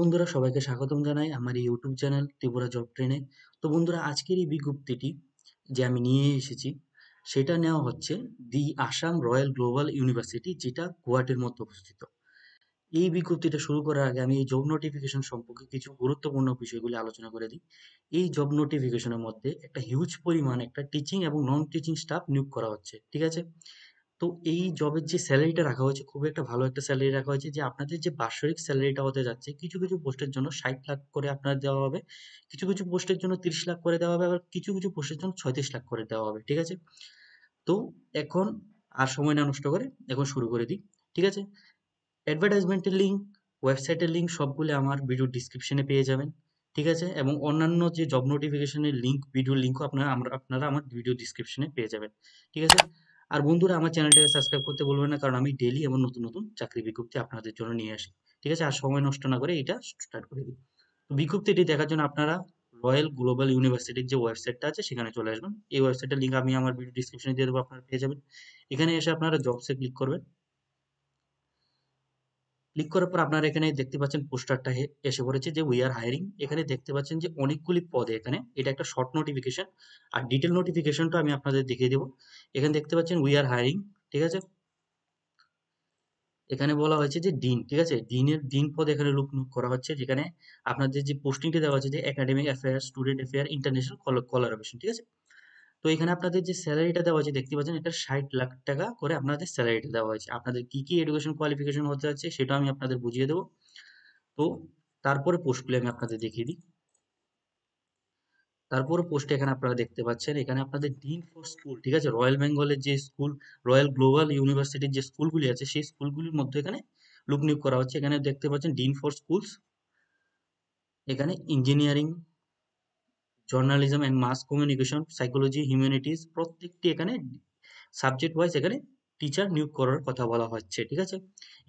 বন্ধুরা, সবাইকে স্বাগতম জানাই আমার এই ইউটিউব চ্যানেল ত্রিপুরা জব ট্রেনে। তো বন্ধুরা, আজকের এই বিজ্ঞপ্তিটি যে আমি নিয়ে এসেছি সেটা নেওয়া হচ্ছে দি আসাম রয়্যাল গ্লোবাল ইউনিভার্সিটি, যেটা গুয়াহাটির মধ্যে অবস্থিত। এই বিজ্ঞপ্তিটা শুরু করার আগে আমি এই জব নোটিফিকেশন সম্পর্কে কিছু গুরুত্বপূর্ণ বিষয়গুলি আলোচনা করে দিই। এই জব নোটিফিকেশনের মধ্যে একটা হিউজ পরিমাণ একটা টিচিং এবং নন টিচিং স্টাফ নিয়োগ করা হচ্ছে, ঠিক আছে? তো এই জবের যে স্যালারিটা রাখা হয়েছে, খুবই একটা ভালো একটা স্যালারি রাখা হয়েছে, যে আপনাদের যে বাৎসরিক স্যালারিটা হতে যাচ্ছে, কিছু কিছু পোস্টের জন্য 60 লাখ করে আপনার দেওয়া হবে, কিছু কিছু পোস্টের জন্য 30 লাখ করে দেওয়া হবে, আবার কিছু কিছু পোস্টের জন্য 36 লাখ করে দেওয়া হবে, ঠিক আছে? তো এখন আর সময় না নষ্ট করে এখন শুরু করে দিই, ঠিক আছে? অ্যাডভার্টাইজমেন্টের লিঙ্ক, ওয়েবসাইটের লিঙ্ক সবগুলো আমার ভিডিও ডিসক্রিপশনে পেয়ে যাবেন, ঠিক আছে? এবং অন্যান্য যে জব নোটিফিকেশনের লিঙ্ক, ভিডিও লিঙ্কও আপনারা আমার ভিডিও ডিসক্রিপশনে পেয়ে যাবেন, ঠিক আছে? আর বন্ধুরা, আমার চ্যানেলটাকে সাবস্ক্রাইব করতে বলবেন না, কারণ আমি ডেইলি এমন নতুন নতুন চাকরি বিজ্ঞপ্তি আপনাদের জন্য নিয়ে আসি, ঠিক আছে? আর সময় নষ্ট না করে এটা স্টার্ট করে দিই। তো বিজ্ঞপ্তিটি দেখার জন্য আপনারা রয়্যাল গ্লোবাল ইউনিভার্সিটির যে ওয়েবসাইটটা আছে সেখানে চলে আসবেন। এই ওয়েবসাইটের লিঙ্ক আমি আমার ভিডিও ডিসক্রিপশনে দিয়ে দেবো, আপনারা পেয়ে যাবেন। এখানে এসে আপনারা জবসে ক্লিক করবেন। ক্লিক করার পর আপনারা এখানে দেখতে পাচ্ছেন পোস্টারটা এসে পড়েছে যে উই আর হায়ারিং। এখানে দেখতে পাচ্ছেন যে অনেকগুলি পদে, এখানে এটা একটা শর্ট নোটিফিকেশন, আর ডিটেল নোটিফিকেশনটা আমি আপনাদের দেখিয়ে দেবো। এখানে দেখতে পাচ্ছেন উই আর হায়ারিং, ঠিক আছে? এখানে বলা হয়েছে যে ডিন, ঠিক আছে? ডিন পদে এখানে লোক নিয়োগ করা হচ্ছে, যেখানে আপনাদের যে পোস্টিংটা দেওয়া আছে যে academic affair, student affair, international collaboration, ঠিক আছে? তো এখানে আপনাদের যে স্যালারিটা দেওয়া আছে দেখতে পাচ্ছেন, এটা 60 লাখ টাকা করে আপনাদের স্যালারিটা দেওয়া হয়েছে। আপনাদের কি কি এডুকেশন কোয়ালিফিকেশন হতে যাচ্ছে সেটা আমি আপনাদের বুঝিয়ে দেবো। তো তারপরে পোস্টগুলি আমি আপনাদের দেখিয়ে দিই। তারপরে পোস্টে এখানে আপনারা দেখতে পাচ্ছেন, এখানে আপনাদের ডিন ফর স্কুল, ঠিক আছে? রয়্যাল বেঙ্গলের যে স্কুল, রয়্যাল গ্লোবাল ইউনিভার্সিটির যে স্কুলগুলি আছে সেই স্কুলগুলির মধ্যে এখানে লোক নিয়োগ করা হচ্ছে। এখানে দেখতে পাচ্ছেন ডিন ফর স্কুলস, এখানে engineering, journalism and mass communication, psychology, humanities, প্রত্যেকটি এখানে সাবজেক্ট ওয়াইজ এখানে টিচার নিয়োগ করার কথা বলা হচ্ছে, ঠিক আছে?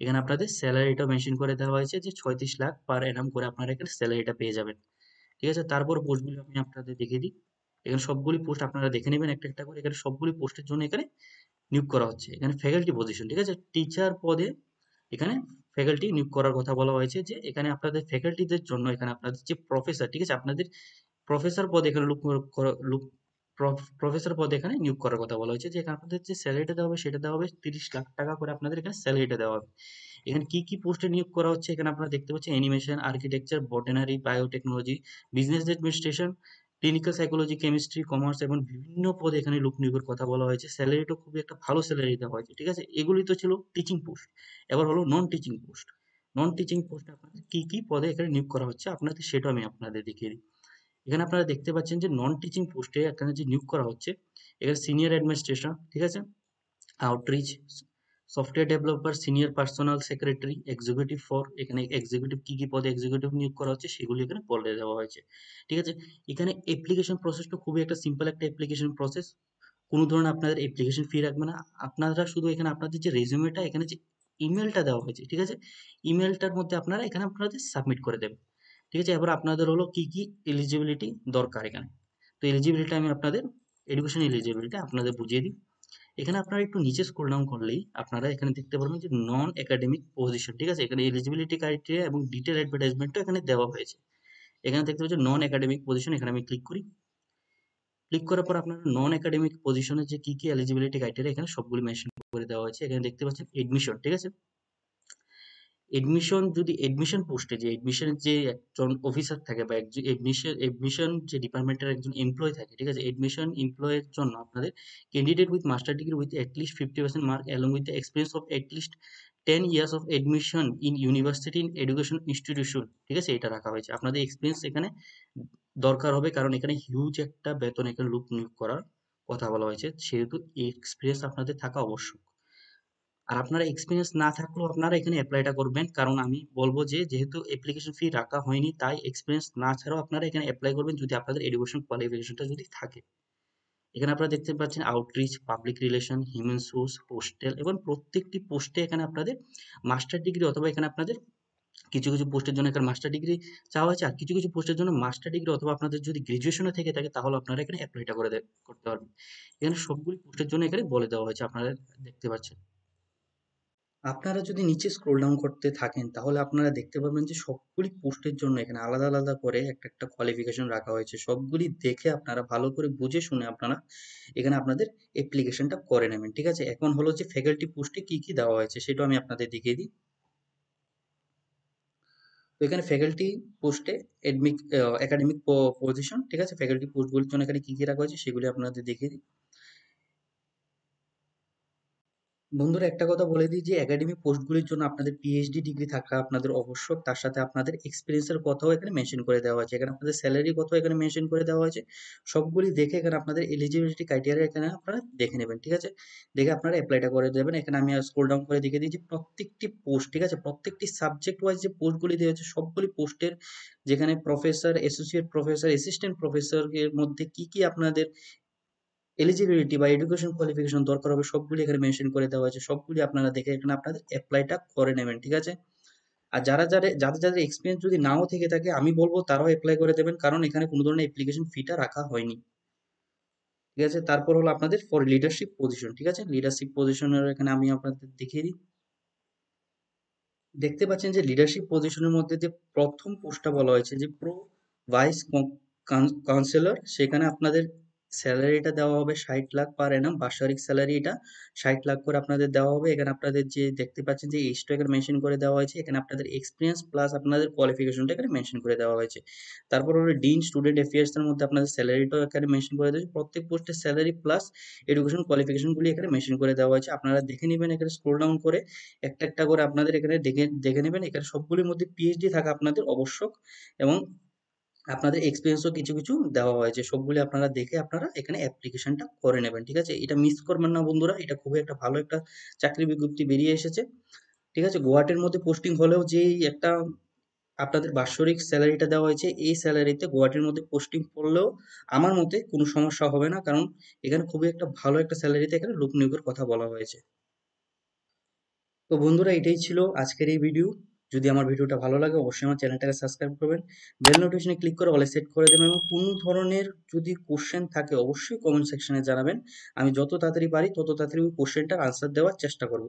এখানে আপনাদের স্যালারিটা মেনশন করে দেওয়া হয়েছে যে 36 লাখ পার অ্যানাম করে আপনারা এখানে স্যালারিটা পেয়ে যাবেন, ঠিক আছে? তারপর পোস্টগুলো আমি আপনাদের দেখিয়ে দিই। এখানে সবগুলি পোস্ট আপনারা দেখে নেবেন একটা একটা করে। এখানে সবগুলি পোস্টের জন্য এখানে নিয়োগ করা হচ্ছে। এখানে ফ্যাকাল্টি পজিশন, ঠিক আছে? টিচার পদে এখানে ফ্যাকাল্টি নিয়োগ করার কথা বলা হয়েছে, যে এখানে আপনাদের ফ্যাকাল্টিদের জন্য এখানে আপনাদের যে প্রফেসর, ঠিক আছে? আপনাদের প্রফেসর পদে এখানে প্রফেসর পদে এখানে নিয়োগ করার কথা বলা হয়েছে, যে এখানে আপনাদের যে স্যালারিটা দেওয়া হবে সেটা দেওয়া হবে 30 লাখ টাকা করে আপনাদের এখানে স্যালারিটা দেওয়া হবে। এখানে কি কি পোস্টে নিয়োগ করা হচ্ছে এখানে আপনারা দেখতে পাচ্ছেন, animation, architecture, botany, biotechnology, business administration, clinical psychology, chemistry, commerce, এবং বিভিন্ন পদে এখানে লোক নিয়োগের কথা বলা হয়েছে। স্যালারিটা খুবই একটা ভালো স্যালারি দেওয়া হয়েছে, ঠিক আছে? এগুলি তো ছিল টিচিং পোস্ট। এবার হলো non teaching post. Non teaching পোস্টে আপনাদের কি কি পদে এখানে নিয়োগ করা হচ্ছে আপনাদের সেটা আমি আপনাদের দেখিয়ে দিই। এখানে আপনারা দেখতে পাচ্ছেন যে নন টিচিং পোস্টে এখানে যে নিয়োগ করা হচ্ছে, এখানে সিনিয়র অ্যাডমিনিস্ট্রেশন, ঠিক আছে? Outreach, software developer, senior personal secretary, executive for, এখানে এক্সিকিউটিভ কি কি পদে এক্সিকিউটিভ নিয়োগ করা হচ্ছে সেগুলি এখানে বলে দেওয়া হয়েছে, ঠিক আছে? এখানে অ্যাপ্লিকেশন প্রসেসটা খুবই একটা সিম্পল একটা অ্যাপ্লিকেশন প্রসেস। কোনো ধরনের আপনাদের অ্যাপ্লিকেশন ফি রাখবে না। আপনারা শুধু এখানে আপনাদের যে রেজুমেটা, এখানে যে ইমেলটা দেওয়া হয়েছে, ঠিক আছে? ইমেলটার মধ্যে আপনারা এখানে আপনাদের সাবমিট করে দেবেন, ঠিক আছে? এবার আপনাদের হলো কি কি এলিজিবিলিটি দরকার এখানে। তো এলিজিবিলিটি আমি আপনাদের এডুকেশন এলিজিবিলিটি আপনাদের বুঝিয়ে দিই। এখানে আপনারা একটু নিচে স্ক্রল ডাউন করলেই আপনারা এখানে দেখতে পারবেন যে নন একাডেমিক পজিশন, ঠিক আছে? এখানে এলিজিবিলিটি ক্রাইটেরিয়া এবং ডিটেল অ্যাডভার্টাইজমেন্টও এখানে দেওয়া হয়েছে। এখানে দেখতে পাচ্ছেন নন একাডেমিক পজিশন, এখানে আমি ক্লিক করি। ক্লিক করার পর আপনার নন একাডেমিক পজিশনে যে কি কি এলিজিবিলিটি ক্রাইটেরিয়া এখানে সবগুলো মেনশন করে দেওয়া হয়েছে। এখানে দেখতে পাচ্ছেন এডমিশন, ঠিক আছে? এডমিশন, যদি এডমিশন পোস্টে যে এডমিশনের যে একজন অফিসার থাকে বা একজন এডমিশন যে ডিপার্টমেন্টের একজন এমপ্লয় থাকে, ঠিক আছে? এডমিশন এমপ্লয়ের জন্য আপনাদের candidate with master degree with at least 50% mark along with the experience of at least 10 years of admission in university in education institution, ঠিক আছে? এটা রাখা হয়েছে। আপনাদের এক্সপিরিয়েন্স এখানে দরকার হবে, কারণ এখানে হিউজ একটা বেতন এখানে লোক নিয়োগ করার কথা বলা হয়েছে, সেহেতু এক্সপিরিয়েন্স আপনাদের থাকা আবশ্যক। আর আপনারা এক্সপিরিয়েন্স না থাকলেও আপনারা এখানে অ্যাপ্লাইটা করবেন, কারণ আমি বলবো যে যেহেতু অ্যাপ্লিকেশন ফি রাখা হয়নি, তাই এক্সপিরিয়েন্স না ছাড়াও আপনারা এখানে অ্যাপ্লাই করবেন যদি আপনাদের এডুকেশন কোয়ালিফিকেশনটা যদি থাকে। এখানে আপনারা দেখতে পাচ্ছেন outreach, public relation, human source, postal, এবং প্রত্যেকটি পোস্টে এখানে আপনাদের মাস্টার ডিগ্রি, অথবা এখানে আপনাদের কিছু কিছু পোস্টের জন্য এখানে মাস্টার ডিগ্রি চাওয়া হয়েছে, আর কিছু কিছু পোস্টের জন্য মাস্টার ডিগ্রি অথবা আপনাদের যদি গ্রাজুয়েশনে থেকে থাকে তাহলে আপনারা এখানে অ্যাপ্লাইটা করতে পারবেন। এখানে সবগুলি পোস্টের জন্য এখানে বলে দেওয়া হয়েছে, আপনারা দেখতে পাচ্ছেন। আপনারা যদি নিচে স্ক্রল ডাউন করতে থাকেন তাহলে আপনারা দেখতে পাবেন যে সবগুলি পোস্টের জন্য এখানে আলাদা আলাদা করে একটা একটা কোয়ালিফিকেশন রাখা হয়েছে। সবগুলি দেখে আপনারা ভালো করে বুঝে শুনে আপনারা এখানে আপনাদের অ্যাপ্লিকেশনটা করে নেবেন। ঠিক আছে? এখন হলো যে ফ্যাকাল্টি পোস্টে কি কি দেওয়া হয়েছে সেটাও আমি আপনাদের দেখিয়ে দিই। তো এখানে ফ্যাকাল্টি পোস্টে একাডেমিক পজিশন, ঠিক আছে? ফ্যাকাল্টি পোস্টগুলির জন্য এখানে কি কি রাখা হয়েছে সেগুলি আপনাদের দেখিয়ে দিই। বন্ধুরা একটা কথা বলে দিই যে একাডেমিক পোস্টগুলির জন্য আপনাদের পিএইচডি ডিগ্রি থাকা আপনাদের আবশ্যক। তার সাথে আপনাদের এক্সপিরিয়েন্সের কথাও এখানে মেনশন করে দেওয়া হয়েছে। এখানে আপনাদের স্যালারি কথাও এখানে মেনশন করে দেওয়া হয়েছে। সবগুলি দেখে এখানে আপনাদের এলিজিবিলিটি ক্রাইটেরিয়া এখানে আপনারা দেখে নেবেন। ঠিক আছে? দেখে আপনারা এপ্লাইটা করে দেবেন। এখানে আমি স্ক্রল ডাউন করে দেখিয়ে দিই যে প্রত্যেকটি পোস্ট, ঠিক আছে? প্রত্যেকটি সাবজেক্ট ওয়াইজ যে পোস্টগুলি দেওয়া হয়েছে সবগুলি পোস্টের যেখানে professor, associate professor, assistant professor এর মধ্যে কি কি আপনাদের এলিজিবিলিটি বা এডুকেশন কোয়ালিফিকেশন দরকার হবে সবগুলি এখানে মেনশন করে দেওয়া হয়েছে। সবগুলি আপনারা দেখে এখানে আপনাদের এপ্লাইটা করে নেবেন। ঠিক আছে? আর যাদের এক্সপিরিয়েন্স যদি নাও থেকে থাকে আমি বলবো তারাও এপ্লাই করে দেবেন, কারণ এখানে কোনো ধরনের অ্যাপ্লিকেশন ফিটা রাখা হয়নি। ঠিক আছে? তারপর হলো আপনাদের ফর লিডারশিপ পজিশন। ঠিক আছে? লিডারশিপ পজিশনের এখানে আমি আপনাদের দেখিয়ে দিই। দেখতে পাচ্ছেন যে লিডারশিপ পজিশনের মধ্যে যে প্রথম পোস্টটা বলা হয়েছে যে প্রো ভাইস কাউন্সিলর, সেখানে আপনাদের স্যালারিটা দেওয়া হবে 60 লাখ পার অ্যানাম, বাৎসরিক স্যালারি এটা 60 লাখ করে আপনাদের দেওয়া হবে। এখানে আপনাদের যে দেখতে পাচ্ছেন যে এজটা এখানে মেনশন করে দেওয়া হয়েছে, এখানে আপনাদের এক্সপিরিয়েন্স প্লাস আপনাদের কোয়ালিফিকেশনটা এখানে মেনশন করে দেওয়া হয়েছে। তারপর হলো ডিন স্টুডেন্ট অ্যাফেয়ার্স এর মধ্যে আপনাদের স্যালারিটাও এখানে মেনশন করে দেওয়া হয়েছে। প্রত্যেক পোস্টের স্যালারি প্লাস এডুকেশন কোয়ালিফিকেশনগুলি এখানে মেনশন করে দেওয়া হয়েছে। আপনারা দেখে নেবেন এখানে স্ক্রল ডাউন করে একটা একটা করে আপনাদের এখানে দেখে দেখে নেবেন। এখানে সবগুলির মধ্যে পিএইচডি থাকা আপনাদের আবশ্যক এবং আপনাদের এক্সপিরিয়েন্সও কিছু কিছু দেওয়া হয়েছে। সবগুলি আপনারা দেখে আপনারা এখানে অ্যাপ্লিকেশনটা করে নেবেন। ঠিক আছে? এটা মিস করবেন না বন্ধুরা। এটা খুবই একটা ভালো একটা চাকরি বিজ্ঞপ্তি বেরিয়ে এসেছে। ঠিক আছে? গুয়াহাটির মধ্যে পোস্টিং হলেও যেই একটা আপনাদের বাৎসরিক স্যালারিটা দেওয়া হয়েছে, এই স্যালারিতে গুয়াহাটির মধ্যে পোস্টিং পড়লেও আমার মতে কোনো সমস্যা হবে না, কারণ এখানে খুবই একটা ভালো একটা স্যালারিতে এখানে লোক নিয়োগের কথা বলা হয়েছে। তো বন্ধুরা এটাই ছিল আজকের এই ভিডিও। যদি আমার ভিডিওটা ভালো লাগে অবশ্যই আমার চ্যানেলটাকে সাবস্ক্রাইব করবেন, বেল নোটিফিকেশনে ক্লিক করে অলে সেট করে দেবেন এবং কোনো ধরনের যদি কোশ্চেন থাকে অবশ্যই কমেন্ট সেকশনে জানাবেন। আমি যত তাড়াতাড়ি পারি তত তাড়াতাড়ি ওই কোশ্চেনটার আনসার দেওয়ার চেষ্টা করব।